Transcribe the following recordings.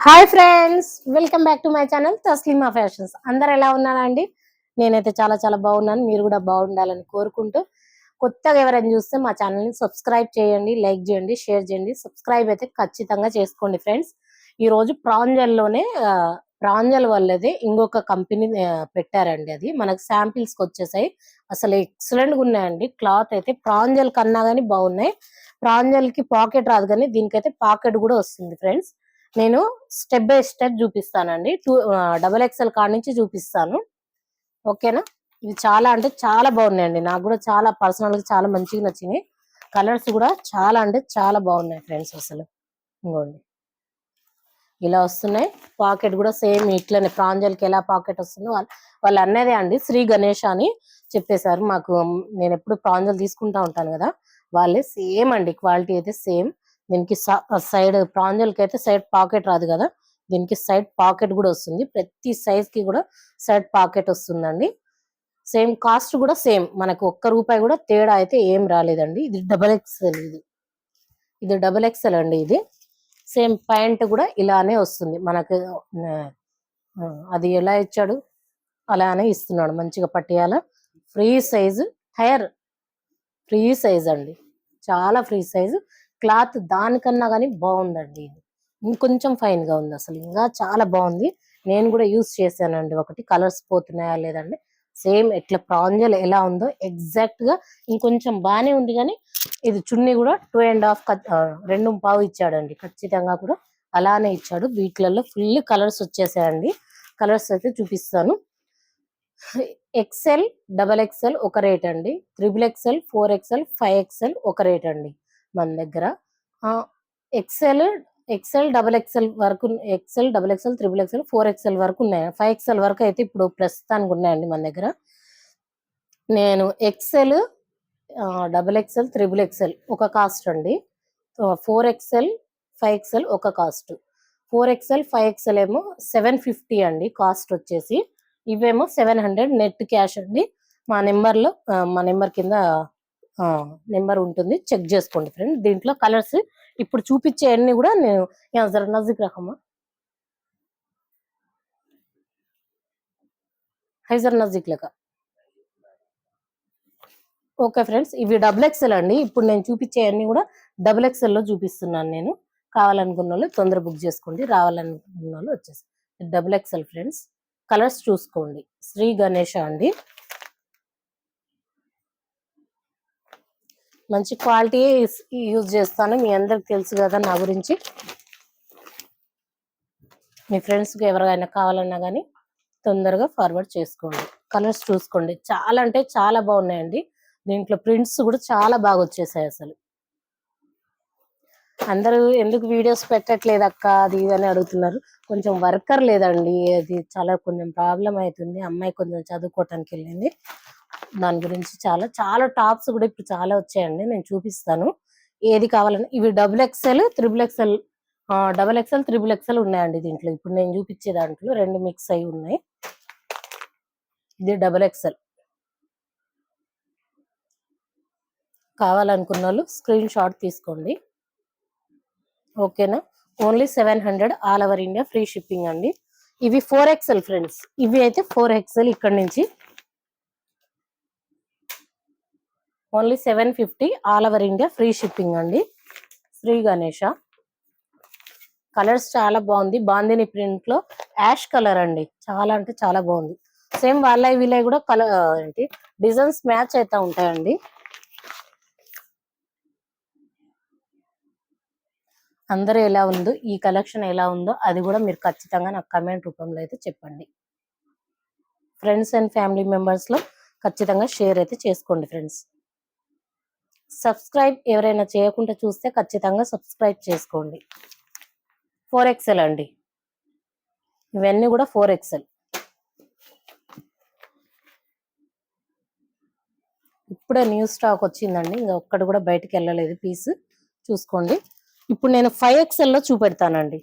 Hi friends, welcome back to my channel Taslima fashions. అందరు ఎలా ఉన్నారండి? నేనైతే చాలా చాలా బాగున్నాను. మీరు కూడా బాగుండాలని కోరుకుంటూ, కొత్తగా ఎవరైనా చూస్తే మా ఛానల్ని సబ్స్క్రైబ్ చేయండి, లైక్ చేయండి, షేర్ చేయండి. సబ్స్క్రైబ్ అయితే ఖచ్చితంగా చేసుకోండి ఫ్రెండ్స్. ఈరోజు ప్రాంజల్లోనే ప్రాంజల్ వాళ్ళది ఇంకొక కంపెనీ పెట్టారండి. అది మనకు శాంపిల్స్కి వచ్చేసాయి. అసలు ఎక్సలెంట్గా ఉన్నాయండి. క్లాత్ అయితే ప్రాంజల్ కన్నా కానీ బాగున్నాయి. ప్రాంజల్కి పాకెట్ రాదు, కానీ దీనికైతే పాకెట్ కూడా వస్తుంది ఫ్రెండ్స్. నేను స్టెప్ బై స్టెప్ చూపిస్తానండి. డబల్ ఎక్స్ఎల్ కాడ నుంచి చూపిస్తాను, ఓకేనా? ఇవి చాలా అంటే చాలా బాగున్నాయండి. నాకు కూడా చాలా పర్సనల్ గా చాలా మంచిగా నచ్చినాయి. కలర్స్ కూడా చాలా అంటే చాలా బాగున్నాయి ఫ్రెండ్స్. అసలు ఇంకోండి ఇలా వస్తున్నాయి. పాకెట్ కూడా సేమ్ ఇట్లనే ప్రాంజల్కి ఎలా పాకెట్ వస్తుందో వాళ్ళు అన్నదే అండి. శ్రీ గణేష్ అని చెప్పేశారు మాకు. నేను ఎప్పుడు ప్రాంజల్ తీసుకుంటా ఉంటాను కదా, వాళ్ళే సేమ్ అండి. క్వాలిటీ అయితే సేమ్. దీనికి సైడ్ ప్రాంజల్కి అయితే సైడ్ పాకెట్ రాదు కదా, దీనికి సైడ్ పాకెట్ కూడా వస్తుంది. ప్రతి సైజ్ కి కూడా సైడ్ పాకెట్ వస్తుందండి. సేమ్ కాస్ట్ కూడా సేమ్, మనకు ₹1 కూడా తేడా అయితే ఏం రాలేదండి. ఇది డబల్ ఎక్స్ఎల్, ఇది డబల్ ఎక్స్ఎల్ అండి. ఇది సేమ్ ప్యాంట్ కూడా ఇలానే వస్తుంది మనకు. అది ఎలా ఇచ్చాడు అలానే ఇస్తున్నాడు. మంచిగా Patiala free size, hair free size అండి, చాలా ఫ్రీ సైజు. క్లాత్ దానికన్నా కానీ బాగుందండి. ఇది ఇంకొంచెం ఫైన్ గా ఉంది. అసలు ఇంకా చాలా బాగుంది. నేను కూడా యూజ్ చేశానండి. ఒకటి కలర్స్ పోతున్నాయా లేదండి. సేమ్ ఎట్లా ప్రాంజల్ ఎలా ఉందో ఎగ్జాక్ట్ గా ఇంకొంచెం బానే ఉంది, కానీ ఇది చున్నీ కూడా 2.5 2.5 ఇచ్చాడండి. ఖచ్చితంగా కూడా అలానే ఇచ్చాడు. వీటిలలో ఫుల్ కలర్స్ వచ్చేసాయండి. కలర్స్ అయితే చూపిస్తాను. ఎక్సెల్, డబల్ ఎక్సెల్ ఒక రేట్ అండి. XXL, 4XL, 5XL ఒక రేట్ అండి మన దగ్గర. ఎక్సెల్, డబల్ ఎక్సెల్ వరకు, XL, double XL, XXL, 4XL వరకు ఉన్నాయి. 5XL వరకు అయితే ఇప్పుడు ప్రస్తుతానికి ఉన్నాయండి మన దగ్గర. నేను ఎక్సెల్, డబల్ ఎక్సెల్, XXL ఒక కాస్ట్ అండి. 4XL, 5XL ఒక కాస్ట్. 4XL, 5XL ఏమో 750 అండి కాస్ట్ వచ్చేసి. ఇవేమో 700 నెట్ క్యాష్ అండి. మా నెంబర్ కింద నెంబర్ ఉంటుంది, చెక్ చేసుకోండి ఫ్రెండ్. దీంట్లో కలర్స్ ఇప్పుడు చూపించే అన్ని కూడా నేను నజీక్ రకమా హైజర్ నజీక్ లెక్క. ఓకే ఫ్రెండ్స్, ఇవి డబుల్ ఎక్స్ఎల్ అండి. ఇప్పుడు నేను చూపించే అన్ని కూడా డబుల్ ఎక్స్ఎల్ లో చూపిస్తున్నాను నేను. కావాలనుకున్న వాళ్ళు తొందర బుక్ చేసుకోండి, రావాలనుకున్న వాళ్ళు వచ్చేసి. Double XL friends. కలర్స్ చూసుకోండి. శ్రీ గణేష అండి, మంచి క్వాలిటీ యూజ్ చేస్తాను. మీ అందరికి తెలుసు కదా నా గురించి. మీ ఫ్రెండ్స్కి ఎవరికైనా కావాలన్నా కానీ తొందరగా ఫార్వర్డ్ చేసుకోండి. కలర్స్ చూసుకోండి. చాలా అంటే చాలా బాగున్నాయండి. దీంట్లో ప్రింట్స్ కూడా చాలా బాగా వచ్చేసాయి. అసలు అందరూ ఎందుకు వీడియోస్ పెట్టట్లేదు అక్క అది ఇది అని అడుగుతున్నారు. కొంచెం వర్కర్ లేదండి, అది చాలా కొంచెం ప్రాబ్లం అవుతుంది. అమ్మాయి కొంచెం చదువుకోవటానికి వెళ్ళింది. దాని గురించి చాలా చాలా టాప్స్ కూడా ఇప్పుడు చాలా వచ్చాయండి. నేను చూపిస్తాను ఏది కావాలని. ఇవి double XL, XXL, double XL, XXL ఉన్నాయండి దీంట్లో. ఇప్పుడు నేను చూపించే దాంట్లో రెండు మిక్స్ అయి ఉన్నాయి. ఇది డబల్ ఎక్స్ఎల్. కావాలనుకున్న వాళ్ళు స్క్రీన్ షాట్ తీసుకోండి, ఓకేనా? Only 700 all over India free shipping అండి. ఇవి 4XL ఫ్రెండ్స్. ఇవి అయితే 4XL. ఇక్కడ నుంచి only 750 all over India free shipping అండి. శ్రీ గణేష. కలర్స్ చాలా బాగుంది. బాందిని ప్రింట్ లో యాష్ కలర్ అండి, చాలా అంటే చాలా బాగుంది. సేమ్ వాళ్ళవి వీళ్ళవి కూడా కలర్ ఏంటి డిజైన్స్ మ్యాచ్ అయితే ఉంటాయండి. అందరూ ఎలా ఉందో, ఈ కలెక్షన్ ఎలా ఉందో అది కూడా మీరు ఖచ్చితంగా నాకు కమెంట్ రూపంలో అయితే చెప్పండి. ఫ్రెండ్స్ అండ్ ఫ్యామిలీ మెంబర్స్ లో ఖచ్చితంగా షేర్ అయితే చేసుకోండి ఫ్రెండ్స్. సబ్స్క్రైబ్ ఎవరైనా చేయకుండా చూస్తే ఖచ్చితంగా సబ్స్క్రైబ్ చేసుకోండి. 4XL అండి, ఇవన్నీ కూడా 4XL. ఇప్పుడే న్యూ స్టాక్ వచ్చిందండి, ఇంకా ఒక్కటి కూడా బయటికి వెళ్ళలేదు పీస్. చూసుకోండి. ఇప్పుడు నేను 5XL లో చూపెడతానండి.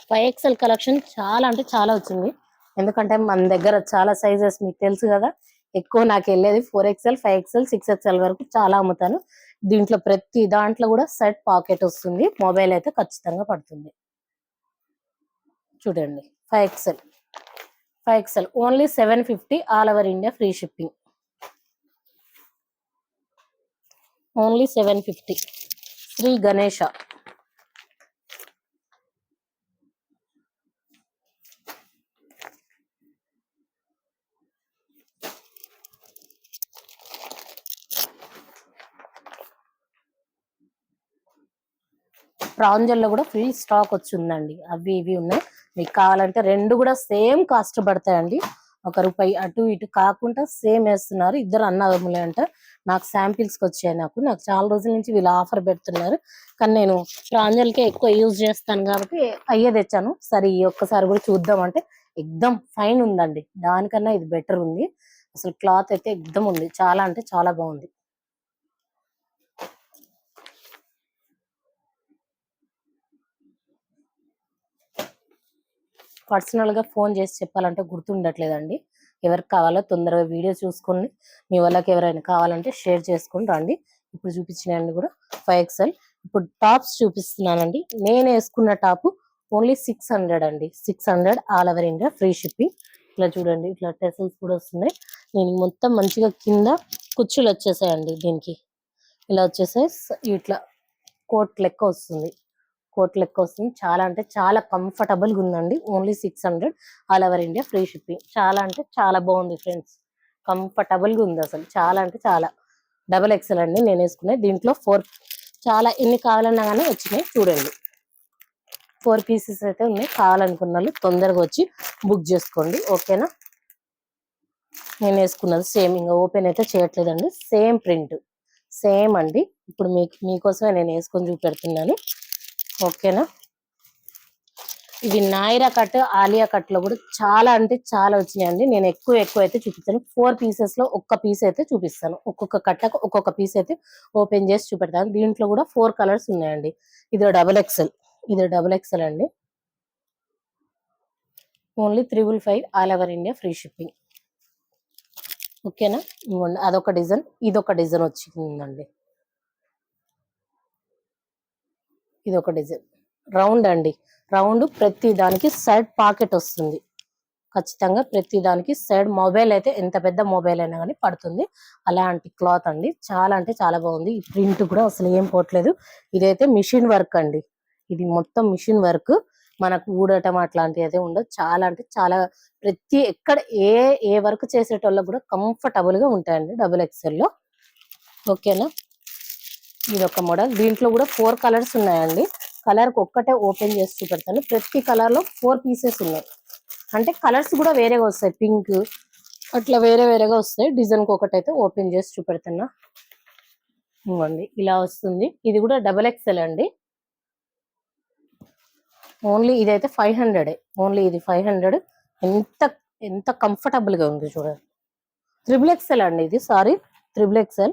5XL కలెక్షన్ చాలా అంటే చాలా వచ్చింది. ఎందుకంటే మన దగ్గర చాలా సైజెస్ మీకు తెలుసు కదా. ఎక్కువ నాకు వెళ్ళేది 4XL, 5XL, 6XL వరకు చాలా అమ్ముతాను. దీంట్లో ప్రతి దాంట్లో కూడా సెట్ పాకెట్ వస్తుంది. మొబైల్ అయితే ఖచ్చితంగా పడుతుంది. చూడండి 5XL 5XL only 750 all over India free shipping. Only 750. Shri Ganesha. ప్రాంజల్లో కూడా ఫుల్ స్టాక్ వచ్చిందండి. అవి ఇవి ఉన్నాయి. మీకు కావాలంటే రెండు కూడా సేమ్ కాస్ట్ పడతాయండి. 1 రూపాయి అటు ఇటు కాకుండా సేమ్ వేస్తున్నారు. ఇద్దరు అన్నదమ్ములే అంట. నాకు శాంపిల్స్ కి వచ్చాయి. నాకు చాలా రోజుల నుంచి వీళ్ళు ఆఫర్ పెడుతున్నారు. కానీ నేను ప్రాంజల్కే ఎక్కువ యూజ్ చేస్తాను కాబట్టి అయ్యే తెచ్చాను. సరే ఈ ఒక్కసారి కూడా చూద్దాం అంటే ఎక్దమ్ ఫైన్ ఉందండి. దానికన్నా ఇది బెటర్ ఉంది. అసలు క్లాత్ అయితే ఎక్దమ్ ఉంది. చాలా అంటే చాలా బాగుంది. పర్సనల్ గా ఫోన్ చేసి చెప్పాలంటే గుర్తుండట్లేదండి. ఎవరికి కావాలో తొందరగా వీడియో చూసుకొని మీ వాళ్ళకి ఎవరైనా కావాలంటే షేర్ చేసుకొని రండి. ఇప్పుడు చూపించినవన్నీ కూడా 5XL. ఇప్పుడు టాప్స్ చూపిస్తున్నానండి. నేను వేసుకున్న టాప్ ఓన్లీ 600 అండి. 600 all over India free shipping. ఇట్లా చూడండి, ఇట్లా టెసల్స్ కూడా వస్తున్నాయి. నేను మొత్తం మంచిగా కింద కుచ్చులు వచ్చేసాయండి. దీనికి ఇలా వచ్చేసాయి. ఇట్లా కోట్ లెక్క వస్తుంది. చాలా అంటే చాలా కంఫర్టబుల్ గా ఉందండి. Only 600 all over India free shipping. చాలా అంటే చాలా బాగుంది ఫ్రెండ్స్. కంఫర్టబుల్ గా ఉంది అసలు. చాలా అంటే చాలా. XXL అండి నేను వేసుకున్నాయి. దీంట్లో 4 చాలా ఎన్ని కావాలన్నా కానీ వచ్చినాయి. చూడండి 4 పీసెస్ అయితే ఉన్నాయి. కావాలనుకున్న వాళ్ళు తొందరగా వచ్చి బుక్ చేసుకోండి. ఓకేనా. నేను వేసుకున్నది సేమ్, ఇంకా ఓపెన్ అయితే చేయట్లేదండి. సేమ్ ప్రింట్ సేమ్ అండి. ఇప్పుడు మీకోసమే నేను వేసుకొని చూపెడుతున్నాను. ఓకేనా. ఇది నాయిరా కట్, ఆలియా కట్ లో కూడా చాలా అంటే చాలా వచ్చినాయండి. నేను ఎక్కువ అయితే చూపిస్తాను. 4 పీసెస్ లో ఒక్క పీస్ అయితే చూపిస్తాను. ఒక్కొక్క కట్టకు ఒక్కొక్క పీస్ అయితే ఓపెన్ చేసి చూపెడతాను. దీంట్లో కూడా 4 కలర్స్ ఉన్నాయండి. ఇది XXL. ఇది XXL అండి. Only 355 all over India free shipping. ఓకేనా. అదొక డిజైన్, ఇదొక డిజైన్ వచ్చిందండి. ఇదొక డిజైన్ రౌండ్ అండి. రౌండ్ ప్రతి దానికి సైడ్ పాకెట్ వస్తుంది. ఖచ్చితంగా ప్రతి దానికి సైడ్ మొబైల్ అయితే ఎంత పెద్ద మొబైల్ అయినా కానీ పడుతుంది. అలాంటి క్లాత్ అండి. చాలా అంటే చాలా బాగుంది. ఈ ప్రింట్ కూడా అసలు ఏం పోవట్లేదు. ఇదైతే మిషన్ వర్క్ అండి. ఇది మొత్తం మిషన్ వర్క్. మనకు ఊడటం అట్లాంటివి అయితే ఉండదు. చాలా అంటే చాలా ప్రతి ఎక్కడ ఏ వర్క్ చేసేటోళ్ళకి కూడా కంఫర్టబుల్ గా ఉంటాయండి XXL లో. ఓకేనా. ఇది ఒక మోడల్. దీంట్లో కూడా 4 కలర్స్ ఉన్నాయండి. కలర్ ఒక్కటే ఓపెన్ చేసి చూపెడతాను. ప్రతి కలర్ లో 4 పీసెస్ ఉన్నాయి. అంటే కలర్స్ కూడా వేరేగా వస్తాయి. పింక్ అట్లా వేరేగా వస్తాయి. డిజైన్ కి ఒకటైతే ఓపెన్ చేసి చూపెడుతున్నా. ఇవ్వండి ఇలా వస్తుంది. ఇది కూడా XXL అండి. ఓన్లీ ఇదైతే 500. ఓన్లీ ఇది 500. ఎంత ఎంత కంఫర్టబుల్ గా ఉంది చూడండి. XXL అండి ఇది. Sorry XXL.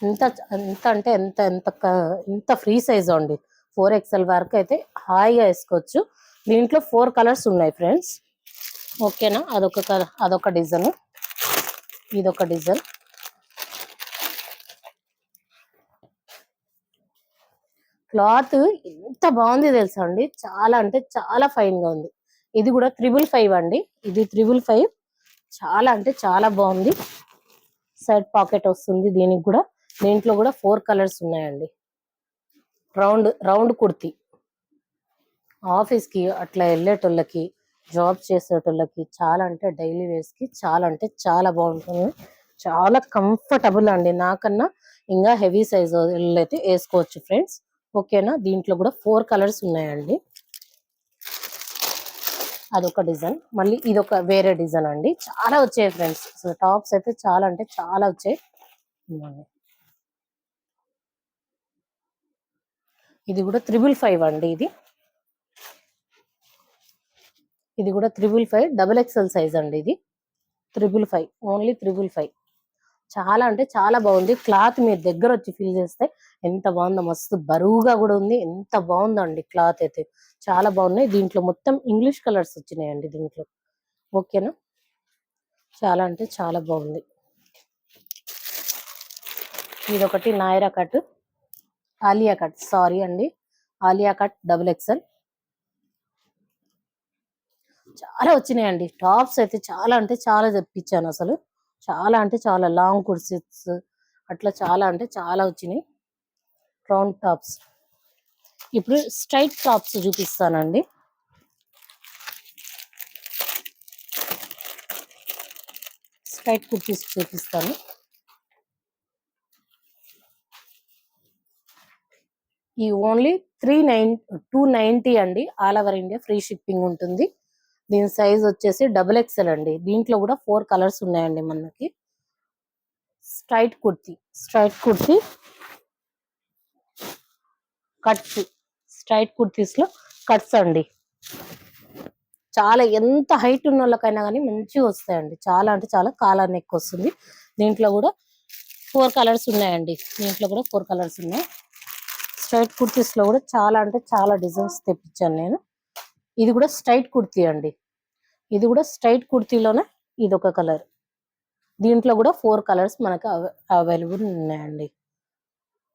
ఎంత ఎంత అంటే ఎంత ఎంత ఎంత ఫ్రీ సైజ్ అండి. 4XL వరకు అయితే హాయిగా వేసుకోవచ్చు. దీంట్లో 4 కలర్స్ ఉన్నాయి ఫ్రెండ్స్. ఓకేనా. అదొక డిజైన్, ఇదొక డిజైన్. క్లాత్ ఎంత బాగుంది తెలుసా అండి. చాలా అంటే చాలా ఫైన్ గా ఉంది. ఇది కూడా 555 అండి. ఇది 555. చాలా అంటే చాలా బాగుంది. సైడ్ పాకెట్ వస్తుంది దీనికి కూడా. దీంట్లో కూడా 4 కలర్స్ ఉన్నాయండి. రౌండ్ కుర్తి. ఆఫీస్ కి అట్లా వెళ్ళేటోళ్ళకి, జాబ్ చేసేటోళ్ళకి, చాలా అంటే డైలీ వేర్స్ కి చాలా అంటే చాలా బాగుంటుంది. చాలా కంఫర్టబుల్ అండి. నాకన్నా ఇంకా హెవీ సైజ్ అయితే వేసుకోవచ్చు ఫ్రెండ్స్. ఓకేనా. దీంట్లో కూడా 4 కలర్స్ ఉన్నాయండి. అదొక డిజైన్. మళ్ళీ ఇదొక వేరే డిజైన్ అండి. చాలా వచ్చాయి ఫ్రెండ్స్. అసలు టాప్స్ అయితే చాలా అంటే చాలా వచ్చాయి. ఇది కూడా 555 అండి. ఇది కూడా 555 XXL సైజ్ అండి. ఇది 555. ఓన్లీ 555. చాలా అంటే చాలా బాగుంది. క్లాత్ మీరు దగ్గర వచ్చి ఫీల్ చేస్తే ఎంత బాగుందో. మస్తు బరువుగా కూడా ఉంది. ఎంత బాగుందండి క్లాత్ అయితే. చాలా బాగున్నాయి. దీంట్లో మొత్తం ఇంగ్లీష్ కలర్స్ వచ్చినాయండి దీంట్లో. ఓకేనా. చాలా అంటే చాలా బాగుంది. ఇదొకటి నాయరా కట్, ఆలియా కట్. సారీ అండి, ఆలియా కట్ XXL. చాలా వచ్చినాయండి. టాప్స్ అయితే చాలా అంటే చాలా తెప్పించాను అసలు. చాలా అంటే చాలా లాంగ్ కుర్సీస్ అట్లా చాలా అంటే చాలా వచ్చినాయి. Round tops. ఇప్పుడు స్ట్రైట్ టాప్స్ చూపిస్తానండి. స్ట్రైట్ కుర్తీస్ చూపిస్తాను. ఈ ఓన్లీ 290 అండి. All over India free shipping ఉంటుంది. దీని సైజ్ వచ్చేసి XXL అండి. దీంట్లో కూడా 4 కలర్స్ ఉన్నాయండి మనకి. Straight kurti cuts. Straight kurtis లో కట్స్ అండి. చాలా ఎంత హైట్ ఉన్న వాళ్ళకైనా కానీ మంచిగా వస్తాయండి. చాలా అంటే చాలా కాలర్ నెక్ వస్తుంది. దీంట్లో కూడా 4 కలర్స్ ఉన్నాయండి. దీంట్లో కూడా 4 కలర్స్ ఉన్నాయి. స్ట్రైట్ కుర్తీస్ లో కూడా చాలా అంటే చాలా డిజైన్స్ తెప్పించాను నేను. ఇది కూడా స్ట్రైట్ కుర్తీ అండి. ఇది కూడా స్ట్రైట్ కుర్తీలోనే ఇది ఒక కలర్. దీంట్లో కూడా 4 కలర్స్ మనకు అవైలబుల్ ఉన్నాయండి.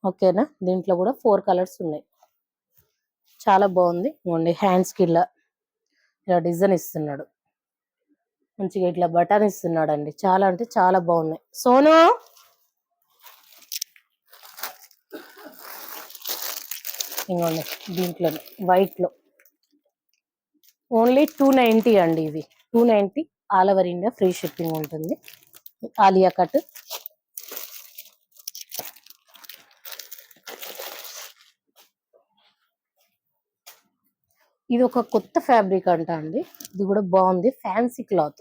ఓకేనా. దీంట్లో కూడా 4 కలర్స్ ఉన్నాయి. చాలా బాగుంది. ఇవ్వండి హ్యాండ్స్ కి ఇలా డిజైన్ ఇస్తున్నాడు. మంచిగా ఇట్లా బటన్ ఇస్తున్నాడు అండి. చాలా అంటే చాలా బాగున్నాయి. సోను ఇంకోండి దీంట్లో వైట్ లో ఓన్లీ 290 అండి. ఇవి 290 all over India free shipping ఉంటుంది. ఆలియా కట్. ఇది ఒక కొత్త ఫ్యాబ్రిక్ అంట అండి. ఇది కూడా బాగుంది. Fancy cloth.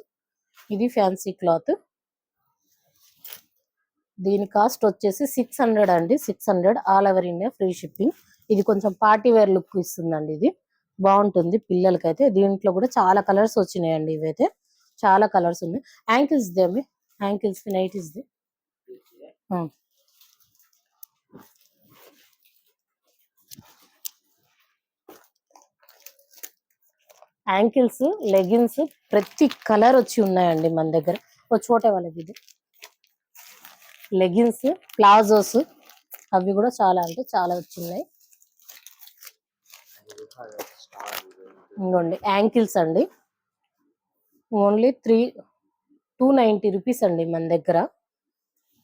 ఇది ఫ్యాన్సీ క్లాత్. దీని కాస్ట్ వచ్చేసి 600 అండి. 600 all over India free shipping. ఇది కొంచెం పార్టీ వేర్ లుక్ ఇస్తుందండి. ఇది బాగుంటుంది పిల్లలకైతే. దీంట్లో కూడా చాలా కలర్స్ వచ్చినాయండి. ఇవైతే చాలా కలర్స్ ఉన్నాయి. యాంకిల్స్ దేమి ankles nighties the ankles leggings ప్రతి కలర్ వచ్చి ఉన్నాయండి మన దగ్గర. ఒక చోట వాళ్ళకి ఇది లెగిన్స్ ప్లాజోస్ అవి కూడా చాలా అంటే చాలా వచ్చిన్నాయి. ఇంకోండి యాంకిల్స్ అండి. ఓన్లీ 290 రూపీస్ అండి మన దగ్గర.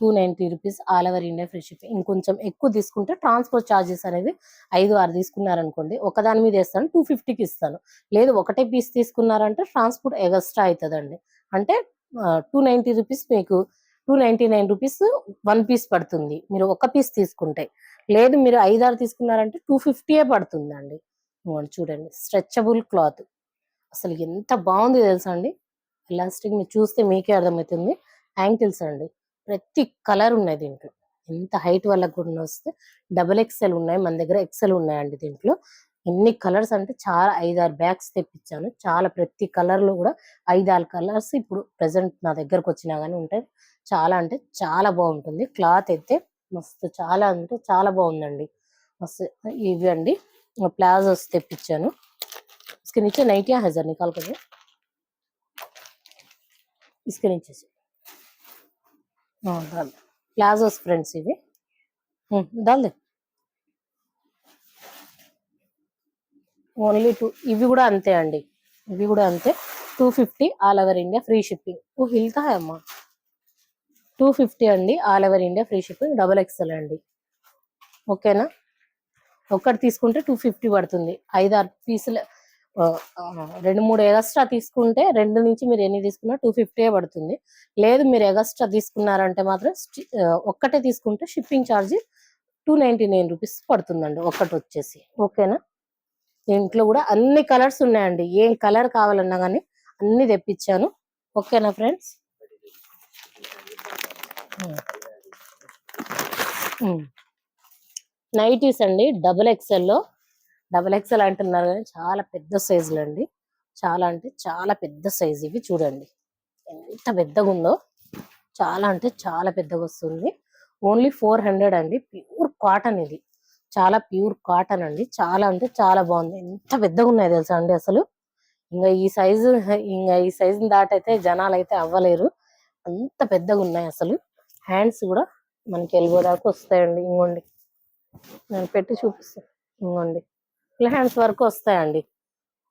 290 rupees all over India free shipping. ఇంకొంచెం ఎక్కువ తీసుకుంటే ట్రాన్స్పోర్ట్ ఛార్జెస్ అనేది 5-6 తీసుకున్నారనుకోండి, ఒకదాని మీద వేస్తాను 250కి ఇస్తాను. లేదు ఒకటే పీస్ తీసుకున్నారంటే ట్రాన్స్పోర్ట్ ఎక్స్ట్రా అవుతుందండి. అంటే 290 రూపీస్ మీకు 299 రూపీస్ 1 పీస్ పడుతుంది మీరు ఒక పీస్ తీసుకుంటే. లేదు మీరు 5-6 తీసుకున్నారంటే 250 పడుతుందండి. చూడండి స్ట్రెచబుల్ క్లాత్. అసలు ఎంత బాగుంది తెలుసా అండి. ఎలాస్టిక్ మీరు చూస్తే మీకే అర్థమవుతుంది. యాంకిల్స్ అండి. ప్రతి కలర్ ఉన్నాయి దీంట్లో. ఎంత హైట్ వాళ్ళకు కూడా వస్తే XXL ఉన్నాయి మన దగ్గర. ఎక్సెల్ ఉన్నాయండి దీంట్లో. ఎన్ని కలర్స్ అంటే చాలా 5-6 బ్యాగ్స్ తెప్పించాను. చాలా ప్రతి కలర్ లో కూడా 5-6 కలర్స్ ఇప్పుడు ప్రెసెంట్ నా దగ్గరకు వచ్చినా కానీ ఉంటాయి. చాలా అంటే చాలా బాగుంటుంది. క్లాత్ అయితే మస్తు చాలా అంటే చాలా బాగుందండి. మస్తు ఇవి అండి ప్లాజోస్ తెప్పించాను. इसके नीचे नाइटियां है जरा निकाल कर इसके नीचे से डाल प्लाजोस फ्रेंड्स इవి डाल दे ఓన్లీ 2. ఇవి కూడా అంతే అండి. ఇవి కూడా అంతే 250 all over India free shipping. ఓ హిల్తా है అమ్మా. 250 అండి all over India free shipping. XXL అండి. ఓకేనా. ఒక్కటి తీసుకుంటే 250 పడుతుంది. 5-6 పీసులు 2-3 ఎగస్ట్రా తీసుకుంటే 2 నుంచి మీరు ఎన్ని తీసుకున్నా 250 పడుతుంది. లేదు మీరు ఎగస్ట్రా తీసుకున్నారంటే మాత్రం ఒక్కటే తీసుకుంటే షిప్పింగ్ ఛార్జ్ 299 రూపీస్ పడుతుందండి ఒక్కటి వచ్చేసి. ఓకేనా. దీంట్లో కూడా అన్ని కలర్స్ ఉన్నాయండి. ఏం కలర్ కావాలన్నా కానీ అన్ని తెప్పించాను. ఓకేనా ఫ్రెండ్స్. నైటీస్ అండి XXL లో. XXL అంటున్నారు కానీ చాలా పెద్ద సైజులు అండి. చాలా అంటే చాలా పెద్ద సైజు. ఇవి చూడండి ఎంత పెద్దగా ఉందో. చాలా అంటే చాలా పెద్దగా వస్తుంది. ఓన్లీ 400 అండి. Pure cotton. ఇది చాలా ప్యూర్ కాటన్ అండి. చాలా అంటే చాలా బాగుంది. ఎంత పెద్దగా ఉన్నాయి తెలుసా అండి. అసలు ఇంకా ఈ సైజు దాటైతే జనాలు అయితే అవ్వలేరు. అంత పెద్దగా ఉన్నాయి అసలు. హ్యాండ్స్ కూడా మనకి ఎల్బో దాకా వస్తాయండి. ఇంకోండి నేను పెట్టి చూపిస్తాను. ఇంకోండి హ్యాండ్స్ వరకు వస్తాయండి.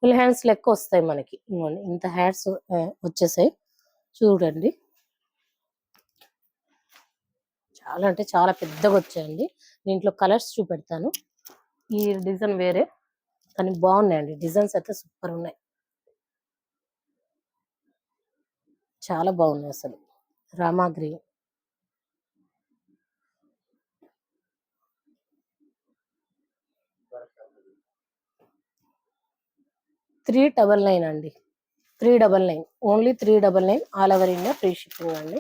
ఫుల్ హ్యాండ్స్ లెక్క వస్తాయి మనకి. ఇదిగోండి ఇంత హ్యాండ్స్ వచ్చేసాయి చూడండి. చాలా అంటే చాలా పెద్దగా వచ్చాయండి. దీంట్లో కలర్స్ చూపెడతాను. ఈ డిజైన్ వేరే కానీ బాగున్నాయండి. డిజైన్స్ అయితే సూపర్ ఉన్నాయి. చాలా బాగున్నాయి అసలు. రామా గ్రీన్ 399 అండి. 399 only 399 all over India free shipping అండి.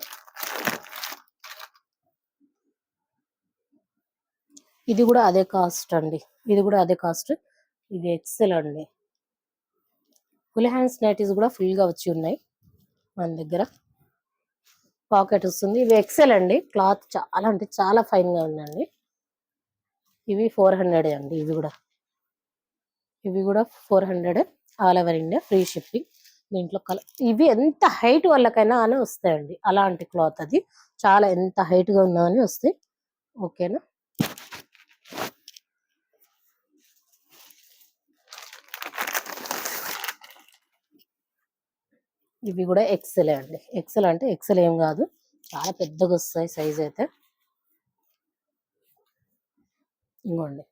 ఇది కూడా అదే కాస్ట్ అండి. ఇది కూడా అదే కాస్ట్. ఇది ఎక్సెల్ అండి. ఫుల్ హ్యాండ్స్ నైటీస్ కూడా ఫుల్ గా వచ్చి ఉన్నాయి మన దగ్గర. పాకెట్ వస్తుంది. ఇవి ఎక్సెల్ అండి. క్లాత్ చాలా అంటే చాలా ఫైన్ గా ఉందండి. ఇవి 400 అండి. ఇవి కూడా 400 all over India free shipping. దీంట్లో కలర్ ఇవి ఎంత హైట్ వాళ్ళకైనా అని వస్తాయండి. అలాంటి క్లాత్ అది చాలా ఎంత హైట్ గా ఉన్నా అని వస్తాయి. ఓకేనా. ఇవి కూడా ఎక్సెల్ అండి. ఎక్సెల్ అంటే ఎక్సెల్ ఏం కాదు, చాలా పెద్దగా వస్తాయి సైజ్ అయితే. ఇంకోండి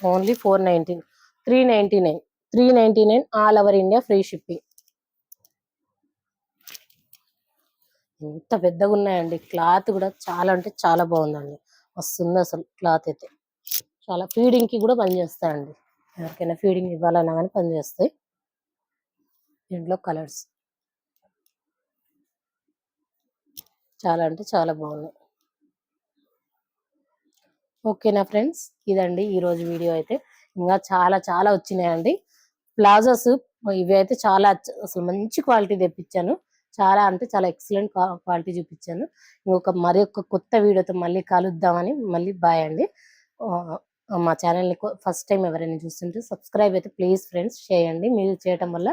only 490 399 all over India free shipping. ఎంత పెద్దగా ఉన్నాయండి. క్లాత్ కూడా చాలా అంటే చాలా బాగుందండి. వస్తుంది అసలు క్లాత్ అయితే. చాలా ఫీడింగ్ కి కూడా పనిచేస్తాయండి. ఎవరికైనా ఫీడింగ్ ఇవ్వాలన్నా కానీ పనిచేస్తాయి. దీంట్లో కలర్స్ చాలా అంటే చాలా బాగున్నాయి. ఓకేనా ఫ్రెండ్స్, ఇదండి ఈ రోజు వీడియో అయితే. ఇంకా చాలా చాలా వచ్చినాయండి ప్లాజోస్. ఇవి అయితే చాలా అసలు మంచి క్వాలిటీ తెప్పించాను. చాలా అంటే చాలా ఎక్సలెంట్ క్వాలిటీ చూపించాను. మరి ఒక కొత్త వీడియోతో మళ్ళీ కలుద్దామని. మళ్ళీ బాయ్ అండి. మా ఛానల్ని ఫస్ట్ టైం ఎవరైనా చూస్తుంటే సబ్స్క్రైబ్ అయితే ప్లీజ్ ఫ్రెండ్స్ చేయండి. మీరు చేయటం వల్ల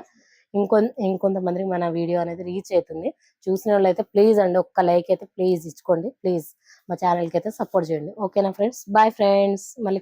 ఇంకొంతమందికి మన వీడియో అనేది రీచ్ అవుతుంది. చూసిన వాళ్ళు అయితే ప్లీజ్ అండి ఒక్క లైక్ అయితే ప్లీజ్ ఇచ్చుకోండి. ప్లీజ్ మా ఛానల్కి అయితే సపోర్ట్ చేయండి. ఓకేనా ఫ్రెండ్స్, బాయ్ ఫ్రెండ్స్. మళ్ళీ